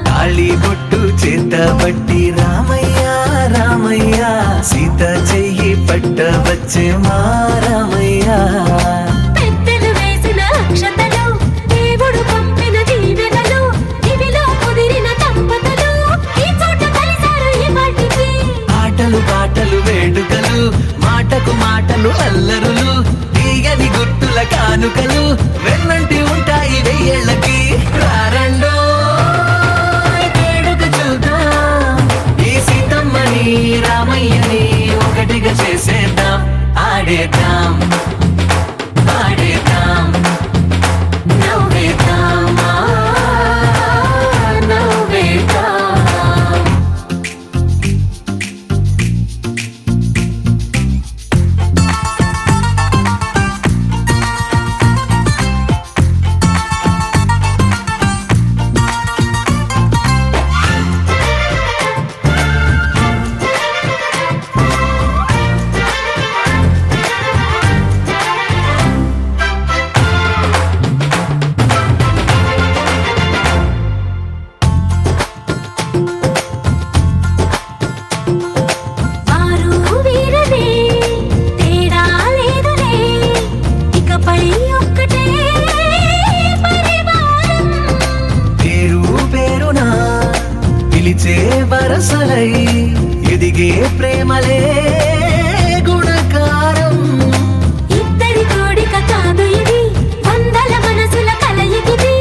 తాళి బొట్టు చేతబట్టి రామయ్య రామయ్య సీత చెయ్యి పట్టవచ్చే మా రామయ్య పెద్దలు వేసిన అక్షతలు దేవుడు పంపిన దీవెనలు ఇవిలో కుదిరిన దంపతులు ఈ చోట కలిసారు ఈ వాటికి ఆటలు పాటలు వేడుకలు మాటకు మాటలు అల్లరులు తీయని గుర్తుల కానుకలు వెన్నంటి ఉంటాయి వెయ్యేళ్ళకి రారండో వేడుక చూద్దాం ఈ సీతమ్మని రామయ్యని ఒకటిగా చేసేద్దాం ఆడేద్దాం ఆడేద్దాం నవ్వేద్దాం నవ్వేద్దాం వరసలై ఎదిగే ప్రేమలే గుణకారం ఇద్దరి కోడిక కాదు ఇది వందల మనసుల కలయికిది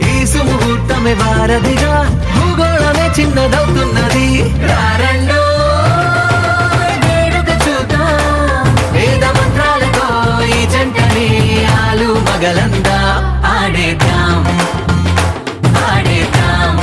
ఈ సుముహూర్తమే వారధిగా భూగోళమే చిన్నదవుతున్నది రారండో వేడుక చూద్దాం వేద మంత్రాలతో ఈ జంటని ఆలు మగలందా ఆడేద్దాం ఆడేద్దాం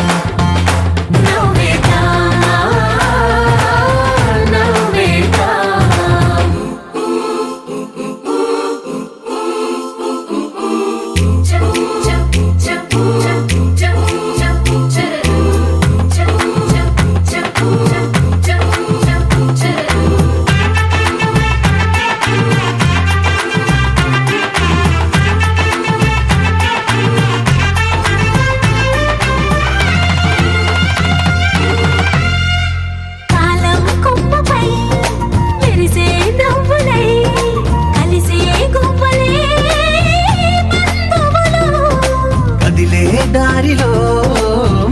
దారిలో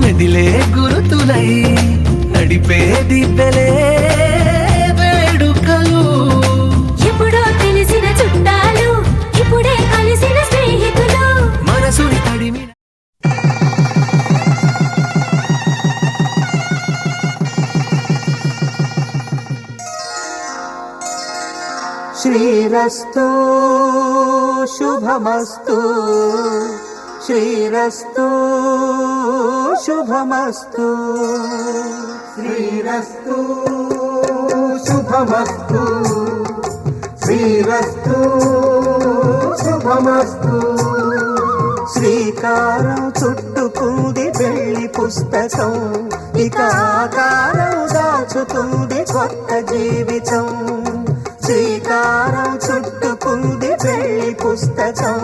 మెదిలే గురుతులై నడిపే దిబ్బెలే వేడుకలు ఎప్పుడో తెలిసిన చుట్టాలు ఇప్పుడే కలిసిన స్నేహితులు మనసుని తడిమిన శ్రీరస్తు శుభమస్తు శ్రీరస్తు శుభమస్తు శ్రీరస్తు శుభమస్తు శ్రీరస్తు శుభమస్తు శ్రీకారం చుట్టుకుంది పెళ్లి పుస్తకం ఇక ఆకారం దాచుతుంది కొత్త జీవితం శ్రీకారం చుట్టుకుంది పెళ్లి పుస్తకం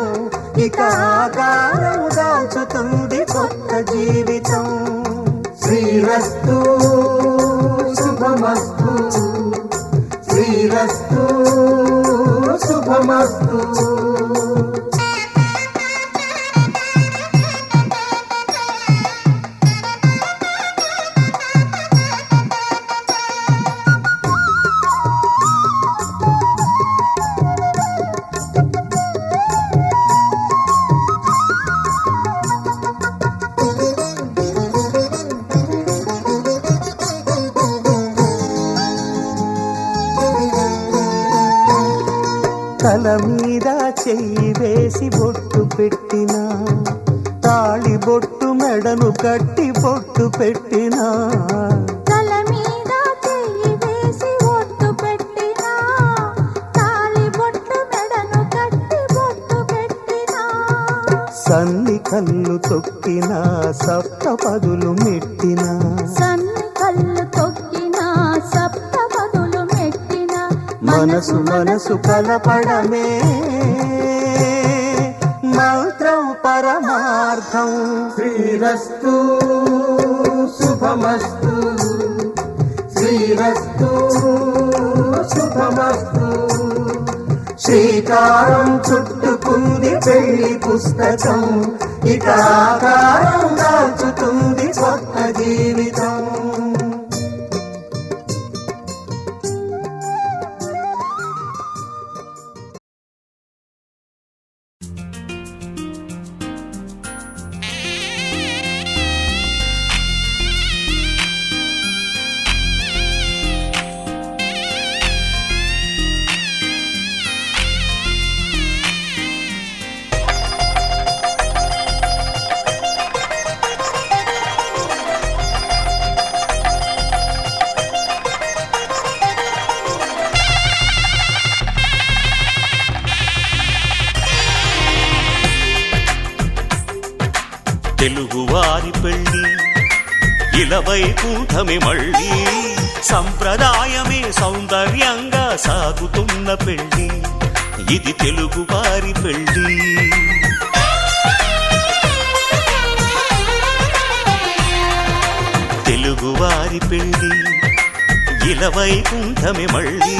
ఇక ఆకారం దాచుతుంది కొత్త జీవితం శ్రీరస్తు శుభమస్తు శ్రీరస్తు శుభమస్తు తల మీద చెయ్యి వేసి బొట్టు పెట్టినా తాళి బొట్టు మెడను కట్టి బొట్టు పెట్టినా తల మీద చెయ్యి వేసి బొట్టు పెట్టినా తాళి బొట్టు మెడను కట్టి బొట్టు పెట్టినా సన్ని కళ్ళు తొక్కినా సప్త పదులు మెట్టినా సన్ని కళ్ళు తొక్కినా సప్త పదులు మెట్టినా మనసు మనసు కలపడమే మంత్రం పరమార్థం శ్రీ శ్రీరస్తు శుభమస్తు శ్రీరస్తు శుభమస్తు శ్రీకారం చుట్టుకుంది పెళ్లి పుస్తకం ఇక ఆకారం దాల్చుతుంది కొత్త జీవితం తెలుగువారి పెళ్ళి ఇలవైకుంఠమే మళ్ళీ సంప్రదాయమే సౌందర్యంగా సాగుతున్న పెళ్ళి ఇది తెలుగువారి పెళ్ళి తెలుగువారి పెళ్ళి ఇలవైకుంఠమే మళ్ళీ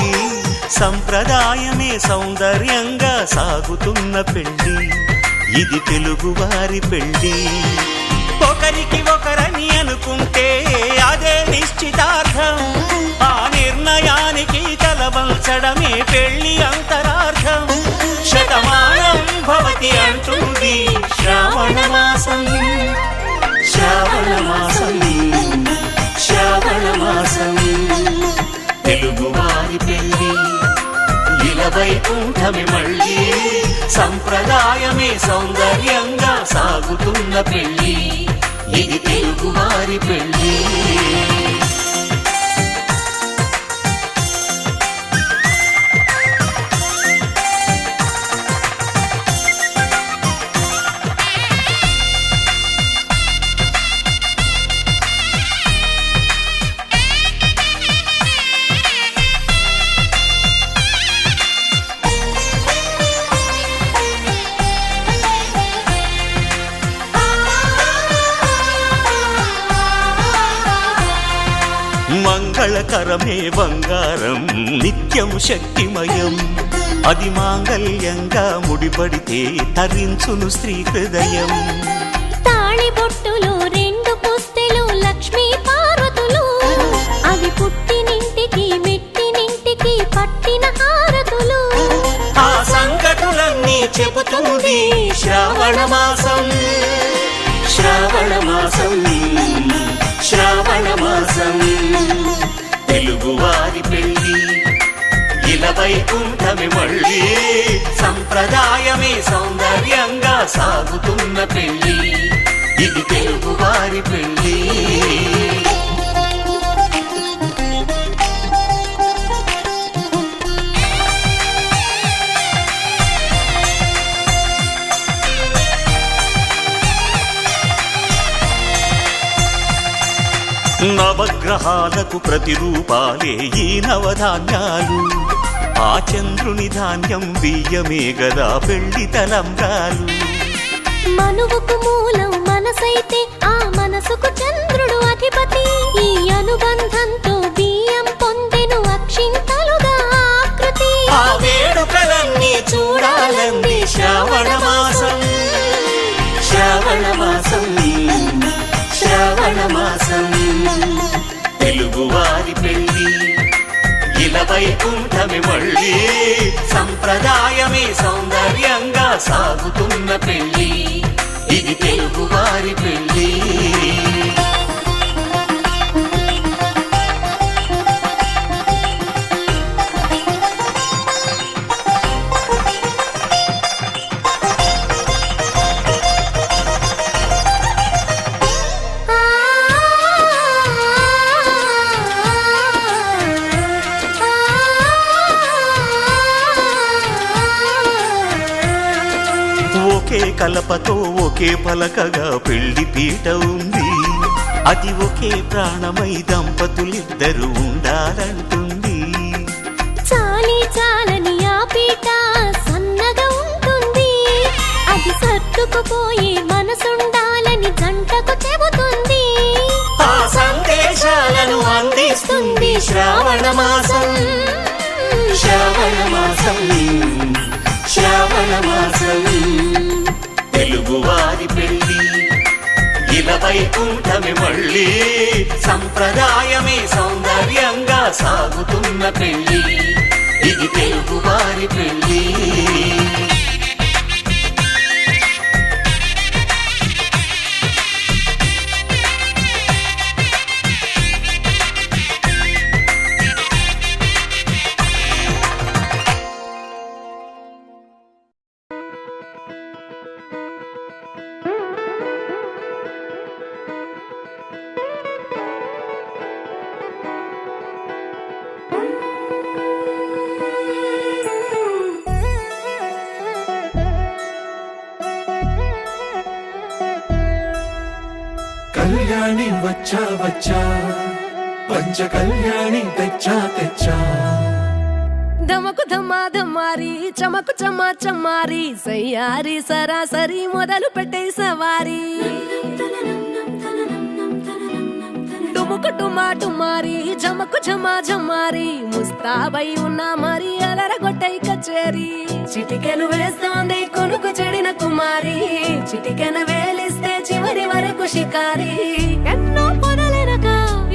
సంప్రదాయమే సౌందర్యంగా సాగుతున్న పెళ్ళి ఇది తెలుగువారి పెళ్ళి ఒకరికి ఒకరని అనుకుంటే అదే నిశ్చితార్థం ఆ నిర్ణయానికి తలవంచడమే పెళ్లి అంతరార్థం శతమానం భవతి అంటుంది శ్రావణ మాసం శ్రావణ మాసం శ్రావణ మాసం తెలుగువారి పెళ్ళి ఇలవైకుంఠమే మళ్ళీ సంప్రదాయమే సౌందర్యంగా సాగుతున్న పెళ్ళి ఇది తెలుగువారి పెళ్ళి మంగళకరమే బంగారం నిత్యం శక్తిమయం అది మాంగళ్యంగా ముడిపడితే తరించును స్త్రీ హృదయం తాళిబొట్టులు రెండు పుస్తెలు లక్ష్మీ పార్వతులు అవి పుట్టినింటికి మెట్టినింటికి పట్టిన హారతులు ఆ సంకటులన్నీ చెబుతుంది శ్రావణ మాసం శ్రావణ మాసం శ్రావణ మాసం తెలుగువారి పెళ్ళి ఇలవైకుంఠమే మళ్ళీ సంప్రదాయమే సౌందర్యంగా సాగుతున్న పెళ్ళి ఇది తెలుగువారి పెళ్ళి నవగ్రహాలకు ప్రతిరూపాలే ఈ నవధాన్యాలు ఆ చంద్రుని ధాన్యం బియ్యమే గదా పెళ్లి తలంబ్రాలు మనువుకు మూలం మనసైతే ఆ మనసుకు చంద్రుడు అధిపతి ఈ అనుబంధంతో బియ్యం పొందెను అక్షింతలుగా ఆకృతి ఆ వేడుకలన్నీ చూడాలంది శ్రావణ మాసం శ్రావణ మాసం శ్రావణ మాసం తెలుగువారి పెళ్ళి ఇలవైకుంఠమే మళ్ళీ సంప్రదాయమే సౌందర్యంగా సాగుతున్న పెళ్ళి ఇది తెలుగువారి పెళ్ళి ఒకే కలపతో ఒకే పలకగా పెళ్లి పీట ఉంది అది ఒకే ప్రాణమై దంపతులిద్దరూ ఉండాలంటుంది చాలి చాలని ఆ పీట సన్నగా ఉంటుంది అది సర్దుకుపోయే మనసుండాలని జంటకు చెబుతుంది. ఆ సందేశాలను అందిస్తుంది శ్రావణ మాసం. శ్రావణ మాసం, శ్రావణ మాసం. తెలుగువారి పెళ్ళి ఇలా వైకుంఠమే మళ్ళీ, సంప్రదాయమే సౌందర్యంగా సాగుతున్న పెళ్ళి, ఇది తెలుగువారి పెళ్ళి. కళ్యాణి వచ్చా వచ్చా, పంచ కళ్యాణి తెచ్చా తెచ్చా. ధమకు ధమ్మా ధమ్మారి చమకు చమ్మా చమ్మారి, సయ్యారి సరాసరి మొదలు పెట్టే సవారి. డుముకు డుమా డుమారి జమకు ఝమా ఝమారి, ముస్తాబై ఉన్నా మరి అలరగొట్టై కచేరి. చిటికెను వేస్తోంది కొనుకు చెడిన కుమారి, చిటికెను వేలిస్తే చివరి వరకు షికారి. ఎన్నో పొదలెనక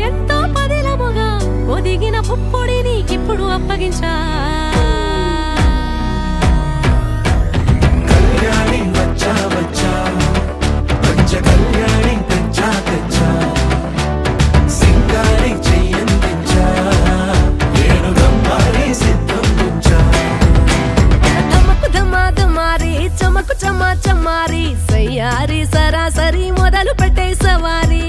ఎంతో పదిలముగా ఒదిగిన పుప్పొడి నీకిప్పుడు అప్పగించా. కళ్యాణి వచ్చా వచ్చా, పంచ కళ్యాణి తెచ్చా తెచ్చా. సింగారి చెయ్యందించా, ఏడుగమ్మారి సిద్ధం ఉంచా. ధమకు ధమ్మా ధమారి చమకు చమ్మా చమ్మారి, సయ్యారి సరాసరి మొదలు పెట్టే సవారి.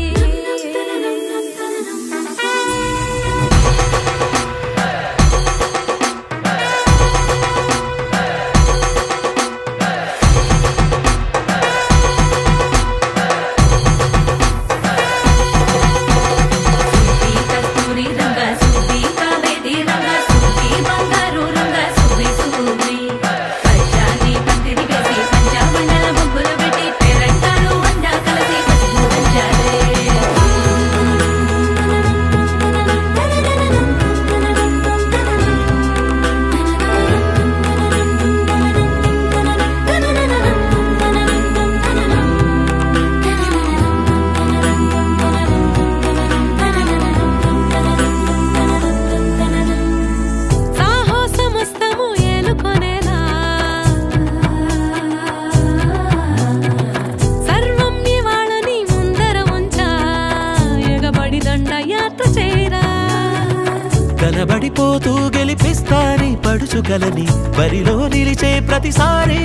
కనబడిపోతూ గెలిపిస్తాని పడుచుగలని బరిలో నిలిచే ప్రతిసారి.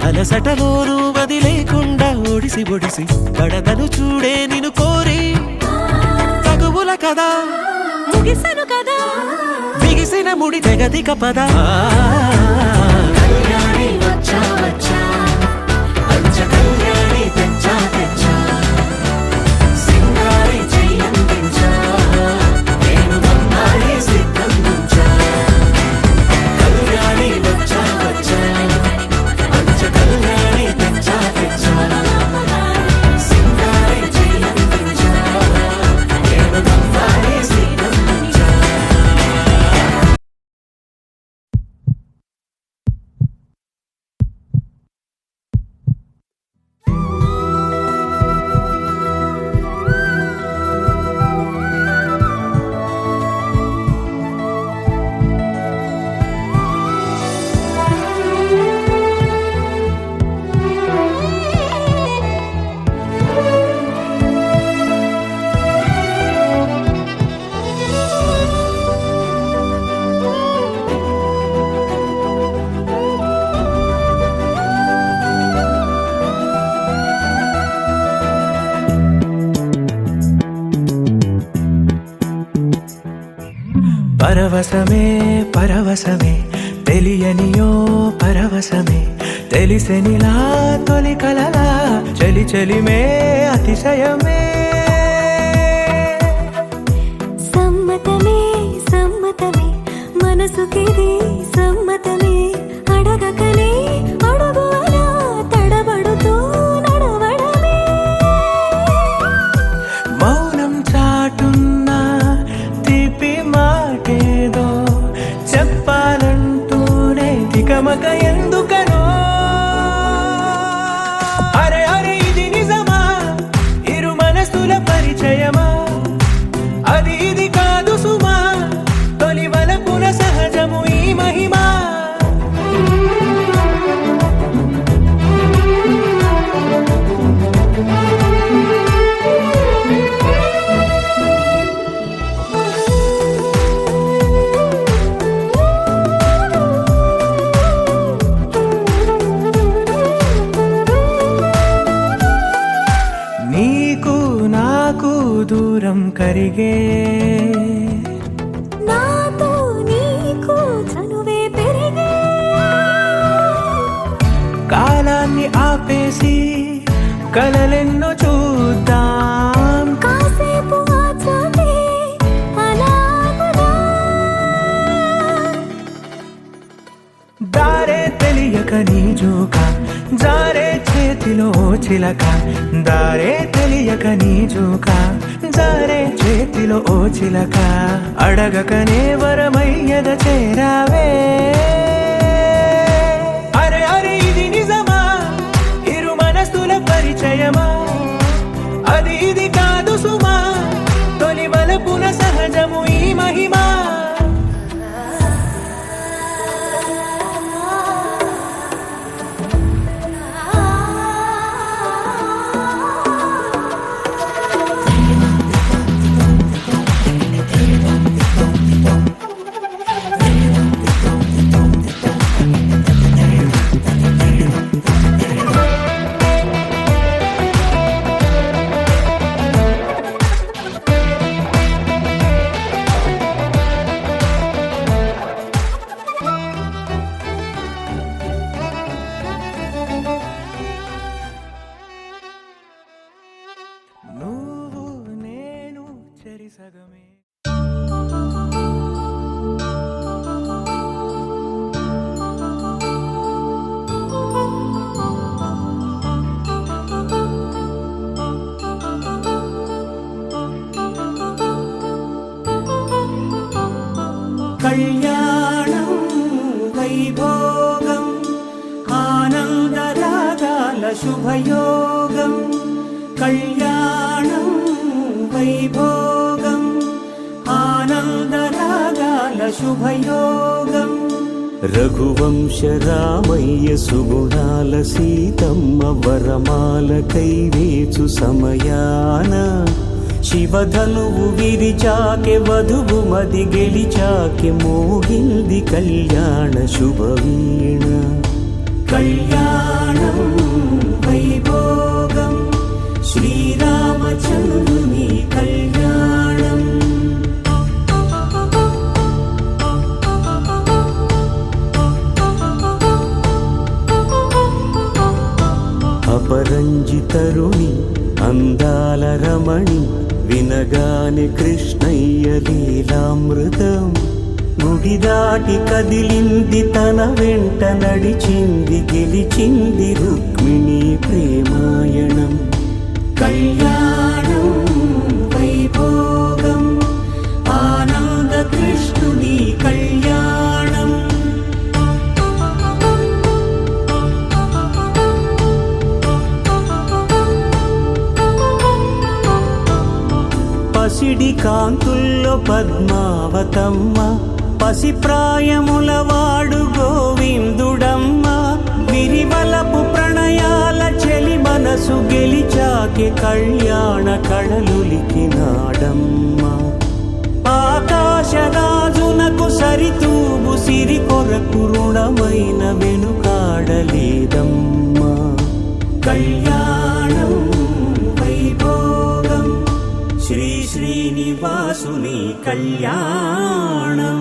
అలసటలోనూ వదిలేకుండా ఒడిసి ఒడిసి పడదను చూడే నిన్ను కోరి. తగువుల కదా ముగిసను కదా బిగిసిన ముడి తెగదిక పద. కళ్యాణి వచ్చా వచ్చా, పంచ కళ్యాణి తెచ్చా తెచ్చా. సింగారి చెయ్యందించా, ఏడుగమ్మారి సిద్ధం ఉంచా. కళ్యాణి వచ్చా వచ్చా, పంచ కళ్యాణి తెచ్చా తెచ్చా. సింగారి చెయ్యందించా, ఏడుగమ్మారి సిద్ధం ఉంచా. పరవశమే పరవశమే తెలియనియో పరవశమే, తెలిసెనిలా తొలి కలలా చలి చలిమే అతిశయమే. సమ్మతమే సమ్మతమే మనసుకిది సమ్మతమే, అడగకనే అడుగు అలా తడబడుతూ నడవడమే. నాకు దూరం కరిగే నాతో నీకు చనువే పెరిగే కాలాన్ని ఆపేసి కలలెన్నో చూద్దాం కాసేపు ఆచమే అలాగునా దారే తెలియక నీ జోక జారే చేతిలో చిలక దారే తెలియక నీ జోక జారే చేతిలో ఓ చిలక అడగకనే వరమయ్యద చేరావే అరే అరే ఇది నిజమా ఇరు మనసుల పరిచయమా అది ఇది కాదు సుమా తొలి వలపున సహజము ఈ మహిమా నువ్వు నేను చెరి సగమే కళ్యాణం వైభోగం ఆనందరాగాల శుభయోగం కళ్యాణం వైభోగం ఆనందరాగాల శుభయోగం రఘువంశ రామయ్య సుగుణాల సీతమ్మ వరమాల కైవేచు సమయాన శివధనువు విరిచాకె వధువు మది గెలిచాకె మోగింది కళ్యాణ శుభవీణ కళ్యాణం వైభోగం శ్రీరామచంద్రుని కళ్యాణం అపరంజి తరుణి అందాల రమణి వినగాని కృష్ణయ్య లీలామృతం గుడి దాటి కదిలింది తన వెంట నడిచింది గెలిచింది రుక్మిణి ప్రేమాయణం కళ్యాణం వైభోగం ఆనంద కృష్ణుని కళ్యాణం పసిడి కాంతుల్లో పద్మావతమ్మ పసిప్రాయముల వాడు గోవిందుడమ్మ విరివలపు ప్రణయాల చెలి మనసు గెలిచాకే కళ్యాణ కళలులికినాడమ్మ ఆకాశరాజునకు సరితూగు సిరి కొరకు రుణమైన వెనుకాడలేదమ్మా కళ్యాణం వైభోగం శ్రీ శ్రీనివాసుని కళ్యాణం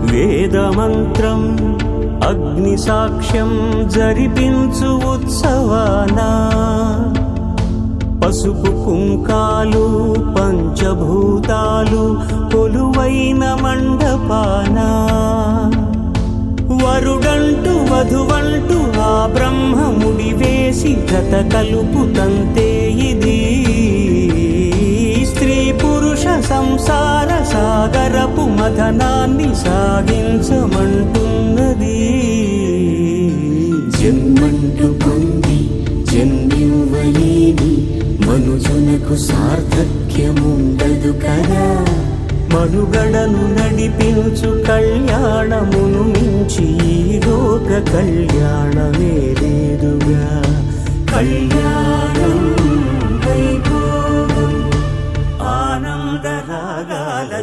వేదమంత్రం అగ్ని సాక్ష్యం జరిపించు ఉత్సవానా పసుపు కుంకాలు పంచభూతాలు కొలువైన మండపాన వరుడంటూ వధువంటూ ఆ బ్రహ్మముడి వేసి జత కలుపుతంతే ఇది స్త్రీ పురుష సంసార సాగరపు మథనాన్ని సాగించమంటున్నది జన్మంటూ పొంది జన్మివ్వలేని మనుజునకు సార్థక్యముండదు కదా మనుగడను నడిపించు కళ్యాణమును మించి ఈ లోక కళ్యాణమే లేదుగా కళ్యాణం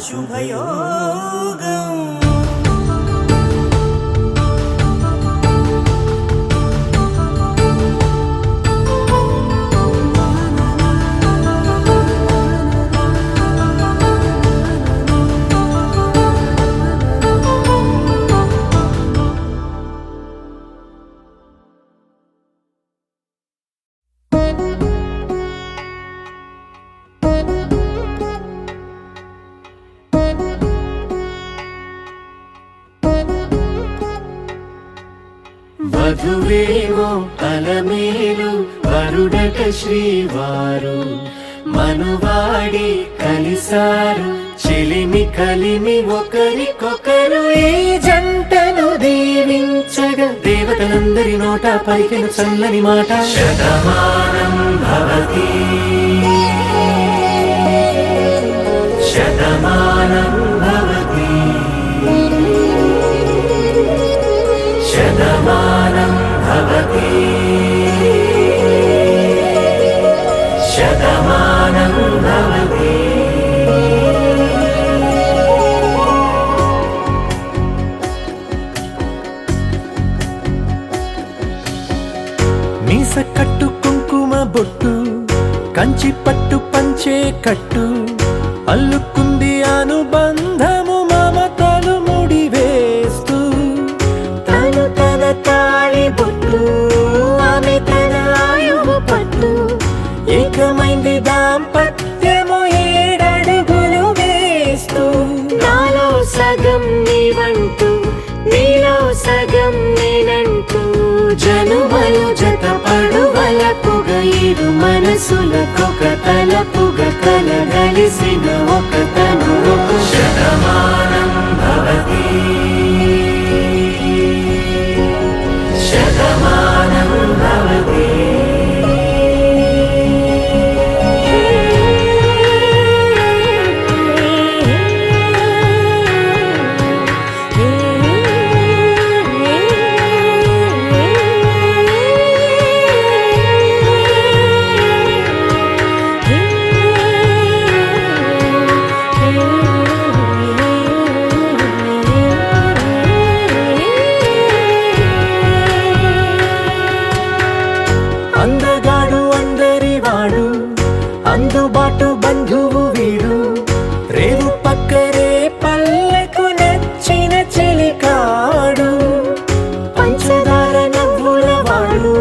శుభయోగం. వధువేవో అలమేలు వరుడట శ్రీవారు మనువాడి కలిసారు చెలిమి కలిమి ఒకరికొకరు ఈ జంటను దీవించగా దేవతలందరి నోట పలికిన చల్లని మాట శతమానం భవతి శతమానం భవతి శతమానం భవతి శతమానం భవతి. మీస కట్టు కుంకుమ బొట్టు కంచి పట్టు పంచే కట్టు అల్లుకుంది అనుబంధము మమతలు ముడివేస్తూ తను తన తాళి బొట్టు ఆమె తన ఆయువు పట్టు ఏకమైంది దాంపత్యము 7 అడుగులు వేస్తూ నాలో సగం నీవంటూ నీలో సగం నేనంటూ జనుమలు జత పడువలపుగ ఇరు మనసులకొక తలపుగ కలగలిసిన ఒక తను శతమానం భవతి శతమానం భవతి. అందగాడు అందరివాడు అందుబాటు బంధువు వీడు రేవు పక్కరే పల్లెకు నచ్చిన చెలికాడు పంచదార నవ్వుల వాడు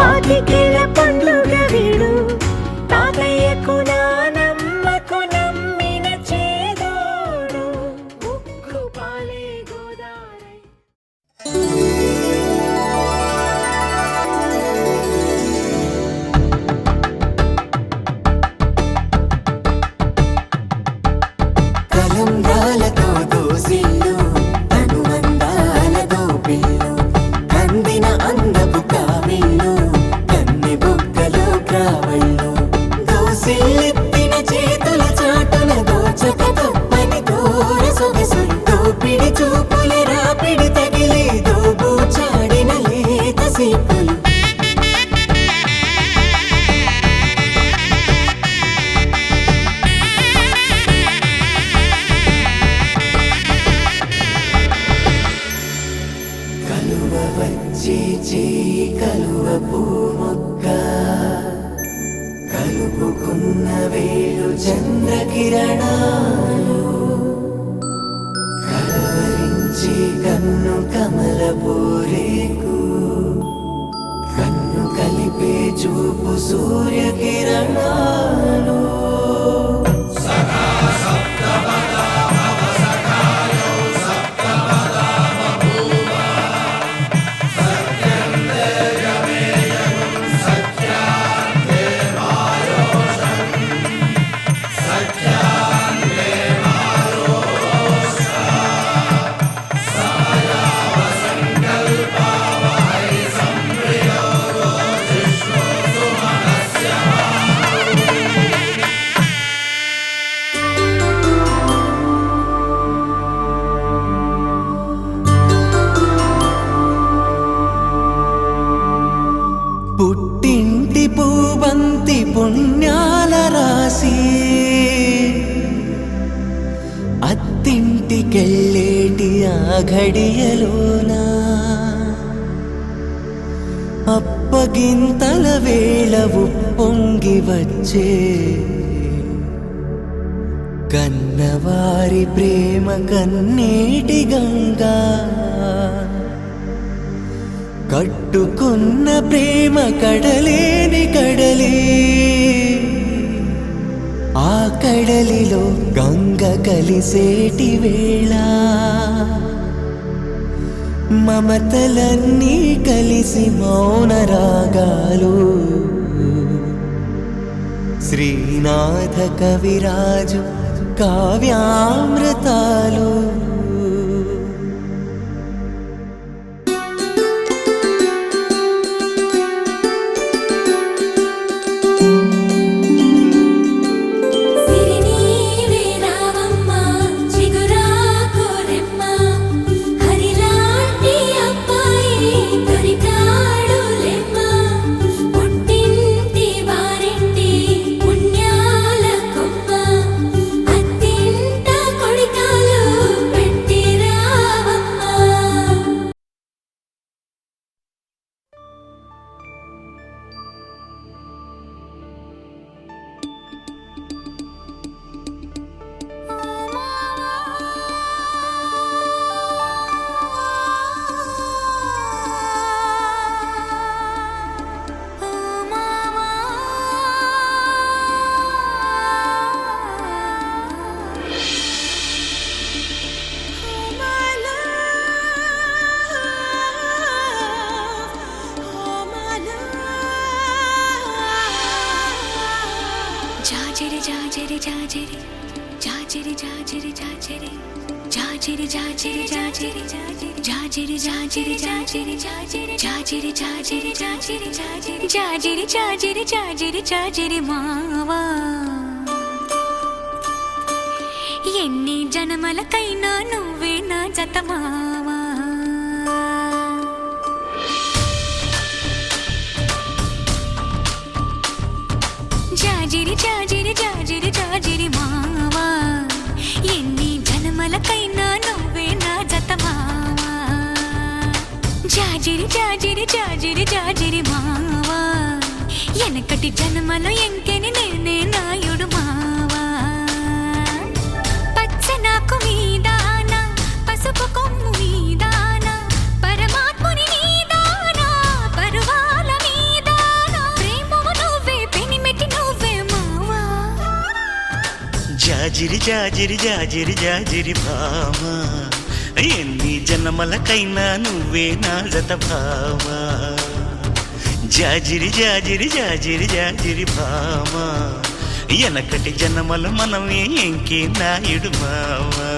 పాతికేల పండుగ వీడు తాతయ్యకు నానమ్మకు నమ్మిన చేదోడు ఉక్కు పాలే గోదావరి. కలంబ్రాలతో దోసిల్లు అనుబంధాలతో పిల్లు కందిన అందపు కావిళ్ళు కన్ని బుగ్గలో గ్రావళ్ళు దోసిల్లెత్తిన చేతుల చాటున దోచక తప్పని దూర సొగసులు దోపిడి చూపుల రాపిడి తగిలి దోబూచాడిన లేత సీపులు కలువ వచ్చే చేయి కలువ పూ మొక్క కలుపుకున్న వేలు చంద్రకిరణాలు కలవరించే కన్ను కమల పూరేకు కన్ను కలిపే చూపు సూర్యకిరణాలు పుట్టింటి పూబంతి పుణ్యాల రాసి ఇంటికెళ్ళేటి ఆ ఘడియలోనా అప్పగింతల వేళ ఉప్పొంగి వచ్చే కన్నవారి ప్రేమ కన్నీటి గంగా కట్టుకున్న ప్రేమ కడలేని కడలి ఆ కడలిలో గంగ కలిసేటి వేళ మమతలన్నీ కలిసి మౌన రాగాలు శ్రీనాథ కవిరాజు కావ్యామృతాలు జాజిరి మావా ఎన్ని జనమలకైనా నువ్వే నా జత మావా జాజిరి జాజిరి జాజిరి జాజిరి మావా ఎన్ని జనమలకైనా నువ్వే నా జత మావా జాజిరి జాజిరి జాజిరి జాజిరి మావా ఎనకటి జన్మలో ఎంకెని నేనే నాయుడు మావా పచ్చ నాకు మీదానా పసుపు కొమ్ము మీదానా పరమాత్ముని మీదానా పరువాల మీదానా ప్రేమము నువ్వే పెనిమెటి నువ్వే మావా జాజిరి జాజిరి జాజిరి జాజిరి భామా ఎన్ని జన్మలకైనా నువ్వే నా జత భామా జాజిరి జాజిరి జాజిరి జాజిరి భామా ఎనకటి జన్మల మనమే ఎంకే నాయుడు మావా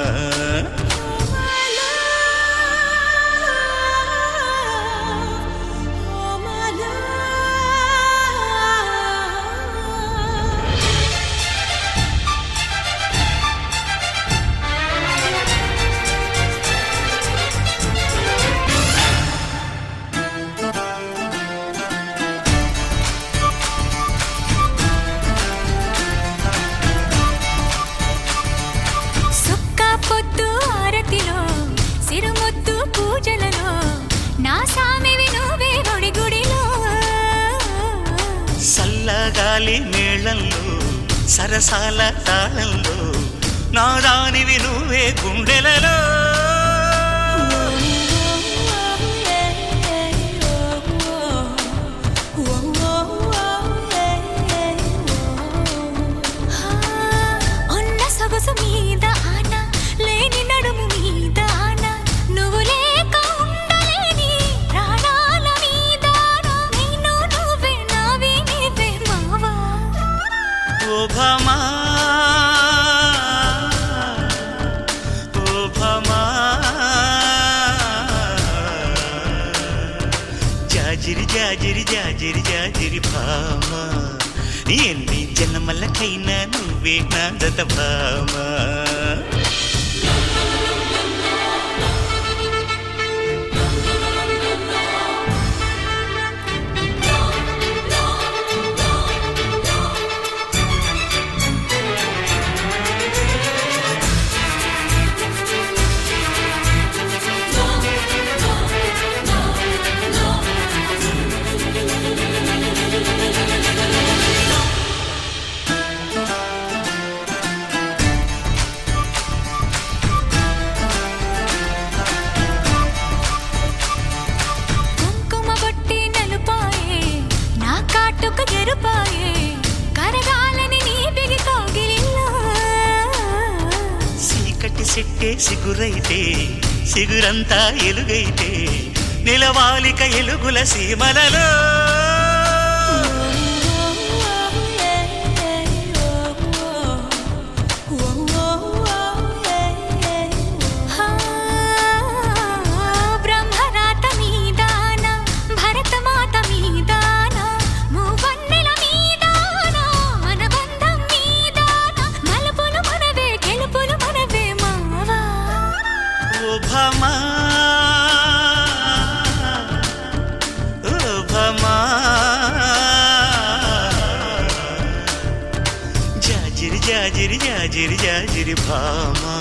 సల్లగాలి మేళంలో సరసాల తాళంలో నాదానివి నువ్వే గుండెలలో ఉన్న సొగసు మీద ఆన లేని నడుము మీద ఆన నువ్వు లేక ఉండలేని ప్రాణాల మీద నేను నువ్వే నావి నీవే మావా ఓ భామా ఓ భామా జాజిరి జాజిరి జాజిరి జాజిరి భామా ఎన్ని జన్మలకైనా నువ్వే నా జత భామా కరిగిపాయే కరగాలని నీ బిగి కౌగిలిలో చీకటి సిట్టే సిగురైతే సిగురంతా ఎలుగైతే నిలవాలిక ఎలుగుల సీమలలో జాజిరి జాజిరి జాజిరి భామా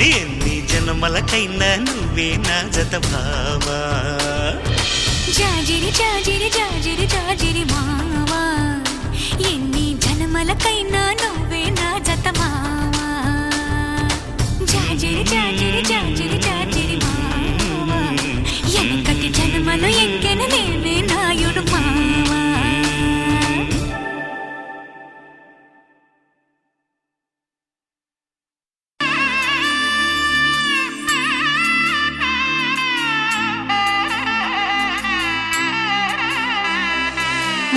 ఎన్ని జన్మలకైనా నువ్వే నా జత భామా జాజిరి జాజిరి జాజిరి జాజిరి మావా ఎన్ని జన్మలకైనా నువ్వే నా జత మావా జాజిరి జాజిరి జాజిరి జాజిరి మావా ఎనకటి జన్మలో ఎంకెన నేనే నాయుడు మావా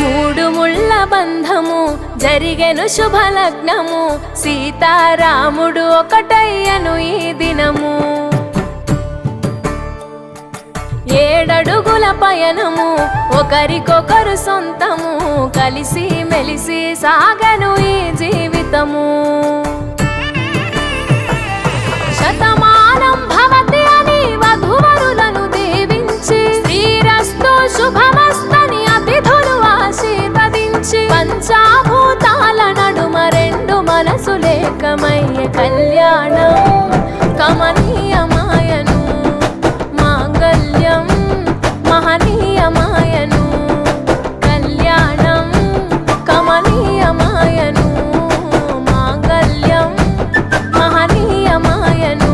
మూడు ముళ్ళ బంధము జరిగెను శుభలగ్నము సీతారాముడు ఒకటయ్యను ఈ దినము 7 అడుగుల పయనము ఒకరికొకరు సొంతము కలిసి మెలిసి సాగను ఈ జీవితము శతమానం భవతి అని వధువరులను దీవించి శ్రీరస్తు శుభమస్తని అతిథులు ఆశీర్వదించి పంచాభూతాల నడుమ 2 మనసులేకమయ్యే కళ్యాణం కమనీయమాయను మాంగళ్యం మహనీయమాయను కళ్యాణం కమనీయమాయను మాంగళ్యం మహనీయమాయను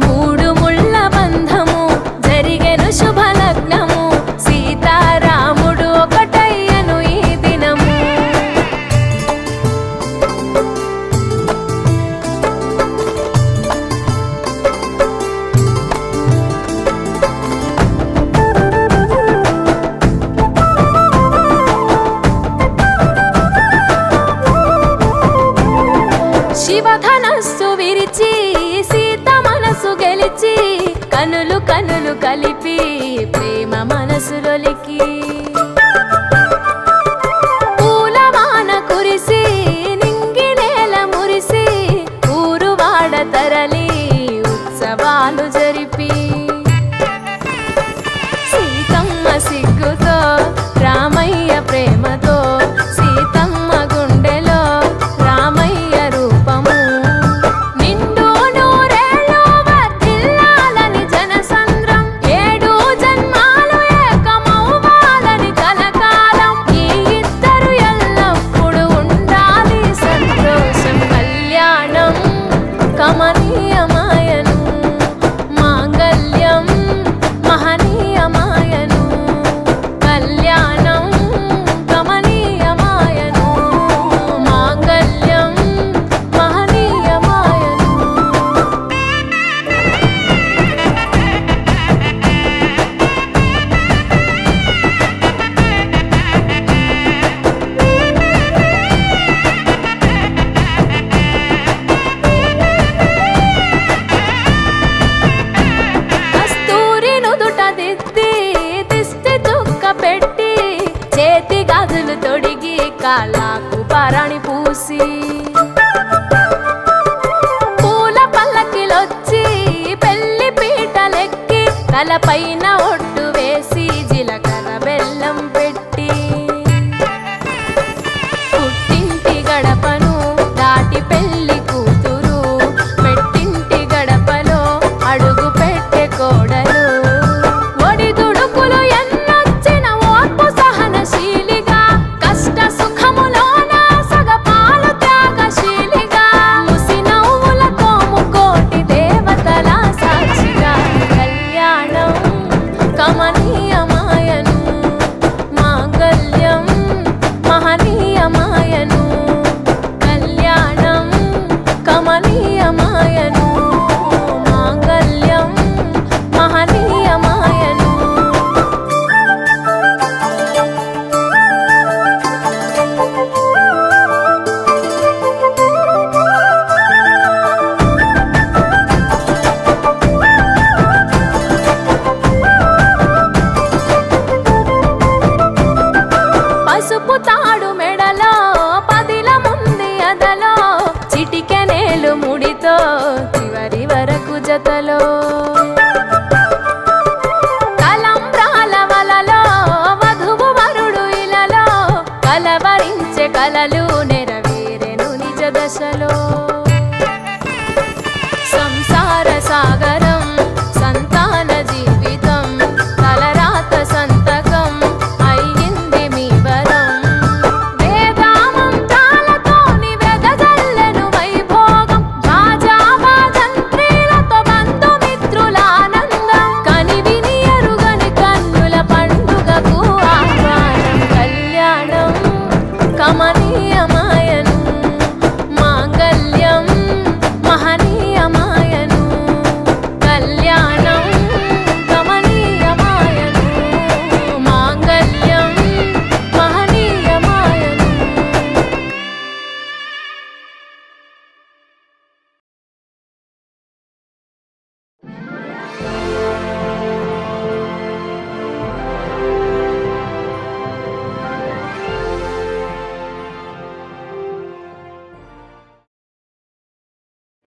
3 ముళ్ళ బంధము జరిగెను శుభలగ్నము సీతారాముడు ఒకటయ్యను ఈ దినము శివధనస్సు విరిచి సీత మనసు గెలిచి కనులు కనులు కలిపి ప్రేమ మనసులొలికి పూలవాన కురిసి నింగి నేల మురిసి ఊరువాడ తరలి ఉత్సవాలు జరిపి సీతమ్మ సిగ్గుతో రామయ్య ప్రేమతో సీతమ్మ గుండెలో రామయ్య రూపము నిండు నూరేళ్ళు వర్ధిల్లాలని జనసంద్రం 7 జన్మాలు ఏకమవ్వాలని కలకాలం ఈ ఇద్దరు ఎల్లప్పుడూ ఉండాలి సంతోషం కళ్యాణం కమనీయమాయను మాంగళ్యం మహనీయమాయను కళ్యాణం కమనీయమాయను మాంగళ్యం మహనీయమాయను కస్తూరి నుదుట దిద్ది దిష్టి చుక్క పెట్టి చేతి గాజులు తొడిగి కాళ్ళకు పరాణి పూసి పూల పల్లకిలొచ్చి పెళ్లి పీటలెక్కి తలపైన ఒట్టు వేసి జీలకర్ర బెల్లం పెట్టి పుట్టింటి గడపను దాటి పెళ్లి కూతురు పెట్టింటి గడపలో అడుగు పెట్టే కోడలు ఒడిదుడుకులు ఎన్నొచ్చిన ఓర్పు సహనశీలిగా కష్ట సుఖములోన సగపాలు త్యాగశీలిగా ముసి నవ్వులతో ముకోటి దేవతల సాక్షిగా కళ్యాణం మహనీయమాయను కళ్యాణం కమనీయమాయను మాంగళ్యం మహనీయమాయను పసుపు తాడు మెడలో పదిల ముంది అదలో చిటికెనేలు ముడితో చివరి వరకు జతలో తలంబ్రాల వలలో వధువు వరుడు ఇలలో కలవరించే కలలు నెరవేరెను నిజ దశలో